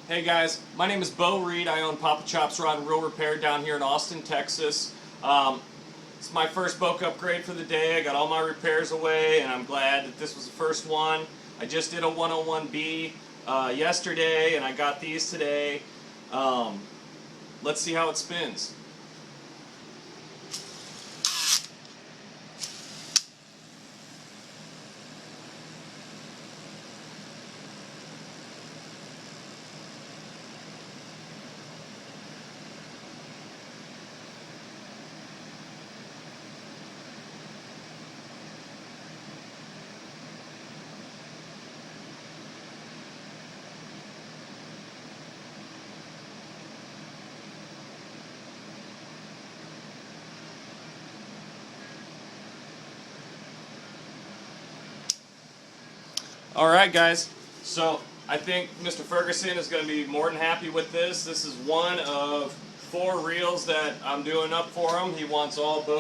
Hey guys, my name is Beau Reed. I own Papa Chop's Rod and Reel Repair down here in Austin, Texas. It's my first Boca upgrade for the day. I got all my repairs away and I'm glad that this was the first one. I just did a 101B yesterday and I got these today. Let's see how it spins. Alright guys, so I think Mr. Ferguson is going to be more than happy with this. This is one of 4 reels that I'm doing up for him. He wants all Boca